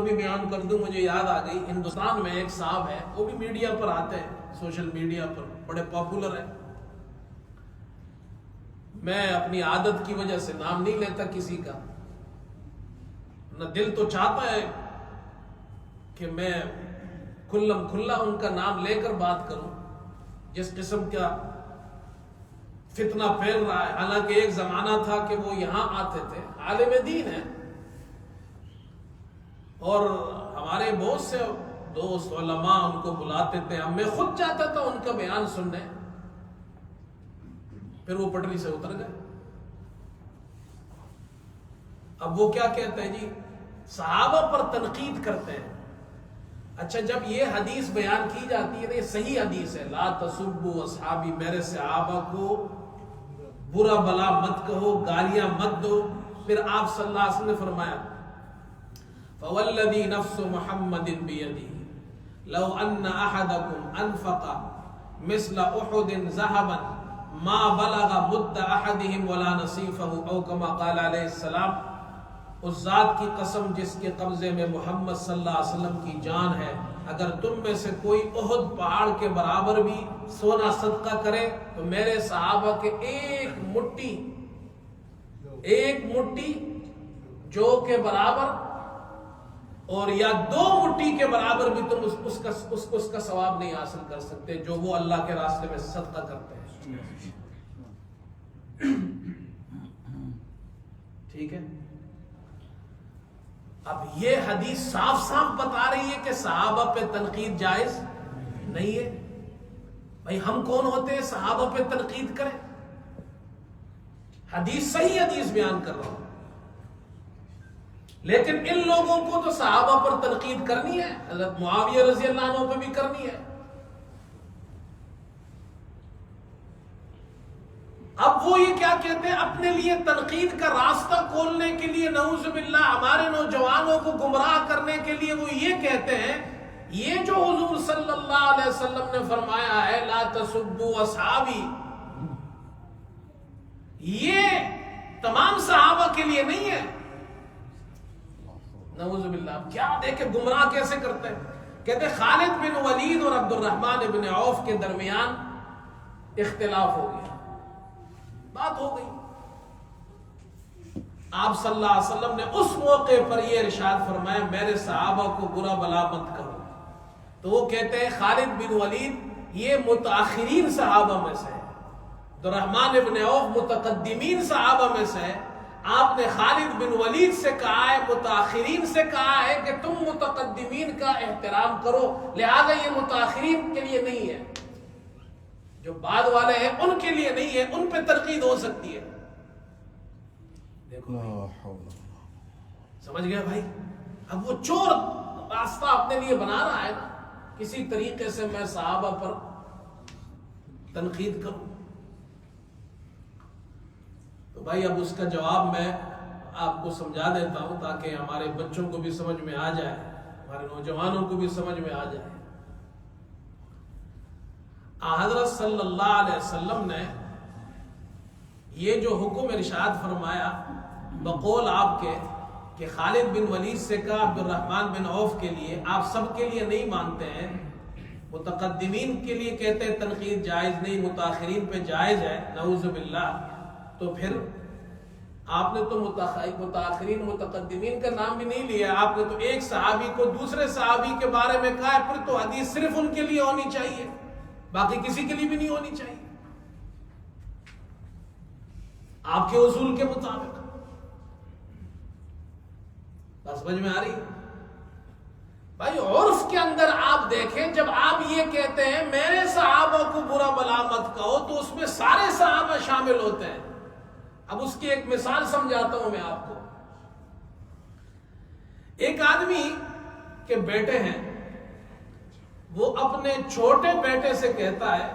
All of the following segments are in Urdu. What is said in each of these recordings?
بھی بیان کر دوں، مجھے یاد آ گئی، ہندوستان میں ایک صاحب ہے، وہ بھی میڈیا پر آتے ہیں، سوشل میڈیا پر بڑے پاپولر ہیں. میں اپنی عادت کی وجہ سے نام نہیں لیتا کسی کا، نہ دل تو چاہتا ہے کہ میں کھلم کھلا ان کا نام لے کر بات کروں. جس قسم کا فتنہ پھیل رہا ہے، حالانکہ ایک زمانہ تھا کہ وہ یہاں آتے تھے، عالم دین ہے، اور ہمارے بہت سے دوست علماء ان کو بلاتے تھے، میں خود جاتا تھا ان کا بیان سننے. پھر وہ پٹری سے اتر گئے. اب وہ کیا کہتے ہیں جی، صحابہ پر تنقید کرتے ہیں. اچھا، جب یہ حدیث بیان کی جاتی ہے، یہ صحیح حدیث ہے، لا تسبوا اصحابی، میرے صحابہ کو برا بلا مت کہو، گالیاں مت دو. پھر آپ صلی اللہ علیہ وسلم نے فرمایا فوالذی نفس محمد بیدہ لو ان احدکم انفق مثل احد ذهبا ما بلغ مد احدهم ولا نصیفہ او کما قال علیہ السلام. اس ذات کی قسم جس کے قبضے میں محمد صلی اللہ علیہ وسلم کی جان ہے، اگر تم میں سے کوئی احد پہاڑ کے برابر بھی سونا صدقہ کرے تو میرے صحابہ کے ایک مٹھی جو کے برابر اور یا 2 مٹھی کے برابر بھی تم اس کا ثواب نہیں حاصل کر سکتے جو وہ اللہ کے راستے میں صدقہ کرتے ہیں. ٹھیک ہے. اب یہ حدیث صاف صاف بتا رہی ہے کہ صحابہ پہ تنقید جائز نہیں ہے. بھائی ہم کون ہوتے ہیں صحابہ پہ تنقید کریں؟ حدیث صحیح حدیث بیان کر رہا ہوں، لیکن ان لوگوں کو تو صحابہ پر تنقید کرنی ہے، حضرت معاویہ رضی اللہ عنہ پہ بھی کرنی ہے. اب وہ یہ کیا کہتے ہیں، اپنے لیے تنقید کا راستہ کھولنے کے لیے، نعوذ باللہ ہمارے نوجوانوں کو گمراہ کرنے کے لیے وہ یہ کہتے ہیں، یہ جو حضور صلی اللہ علیہ وسلم نے فرمایا ہے لا تسبوا اصحابی، یہ تمام صحابہ کے لیے نہیں ہے. نعوذ باللہ. کیا دیکھیں گمراہ کیسے کرتے ہیں. کہتے خالد بن ولید اور عبد الرحمن بن عوف کے درمیان اختلاف ہو گیا، بات ہو گئی. آپ صلی اللہ علیہ وسلم نے اس موقع پر یہ ارشاد فرمایا میرے صحابہ کو برا بلا مت کرو. تو وہ کہتے ہیں خالد بن ولید یہ متاخرین صحابہ میں سے ہے، عبد الرحمن بن عوف متقدمین صحابہ میں سے ہے. آپ نے خالد بن ولید سے کہا ہے، متاخرین سے کہا ہے کہ تم متقدمین کا احترام کرو، لہذا یہ متاخرین کے لیے نہیں ہے، جو بعد والے ہیں ان کے لیے نہیں ہے، ان پہ تنقید ہو سکتی ہے. دیکھو سمجھ گیا بھائی. اب وہ چور راستہ اپنے لیے بنا رہا ہے نا، کسی طریقے سے میں صحابہ پر تنقید کروں. تو بھائی اب اس کا جواب میں آپ کو سمجھا دیتا ہوں تاکہ ہمارے بچوں کو بھی سمجھ میں آ جائے، ہمارے نوجوانوں کو بھی سمجھ میں آ جائے. حضرت صلی اللہ علیہ وسلم نے یہ جو حکم ارشاد فرمایا بقول آپ کے کہ خالد بن ولید سے کہا عبد الرحمن بن عوف کے لیے، آپ سب کے لیے نہیں مانتے ہیں، متقدمین کے لیے کہتے ہیں تنقید جائز نہیں، متاخرین پہ جائز ہے، نعوذ باللہ. تو پھر آپ نے تو متاخرین متقدمین کا نام بھی نہیں لیا، آپ نے تو ایک صحابی کو دوسرے صحابی کے بارے میں کہا ہے، پھر تو حدیث صرف ان کے لیے ہونی چاہیے، باقی کسی کے لیے بھی نہیں ہونی چاہیے آپ کے اصول کے مطابق. بس سمجھ میں آ رہی ہے بھائی. عرف کے اندر آپ دیکھیں، جب آپ یہ کہتے ہیں میرے صحابہ کو برا بلا مت کہو تو اس میں سارے صحابہ شامل ہوتے ہیں. اب اس کی ایک مثال سمجھاتا ہوں میں آپ کو. ایک آدمی کے بیٹے ہیں، وہ اپنے چھوٹے بیٹے سے کہتا ہے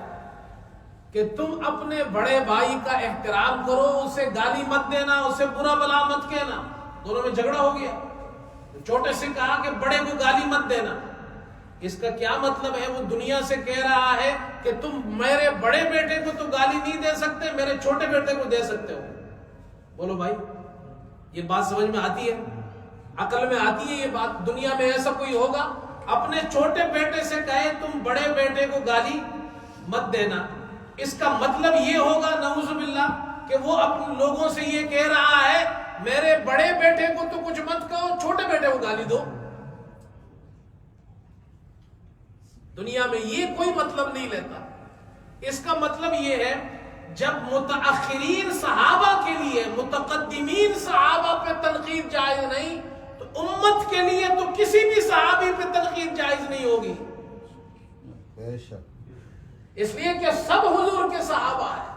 کہ تم اپنے بڑے بھائی کا احترام کرو، اسے گالی مت دینا، اسے برا بلا مت کہنا. دونوں میں جھگڑا ہو گیا. چھوٹے سے کہا کہ بڑے کو گالی مت دینا. اس کا کیا مطلب ہے؟ وہ دنیا سے کہہ رہا ہے کہ تم میرے بڑے بیٹے کو تو گالی نہیں دے سکتے، میرے چھوٹے بیٹے کو دے سکتے ہو. بولو بھائی یہ بات سمجھ میں آتی ہے؟ عقل میں آتی ہے یہ بات؟ دنیا میں ایسا کوئی ہوگا اپنے چھوٹے بیٹے سے کہے تم بڑے بیٹے کو گالی مت دینا، اس کا مطلب یہ ہوگا نعوذ باللہ کہ وہ اپنے لوگوں سے یہ کہہ رہا ہے میرے بڑے بیٹے کو تو کچھ مت کہو، چھوٹے بیٹے کو گالی دو؟ دنیا میں یہ کوئی مطلب نہیں لیتا۔ اس کا مطلب یہ ہے جب متاخرین صحابہ کے لیے متقدمین صحابہ پہ تنقید جائز نہیں تو امت کے لیے تو کسی بھی صحابی پہ تنقید جائز نہیں ہوگی، بے شک، اس لیے کہ سب حضور کے صحابہ ہیں۔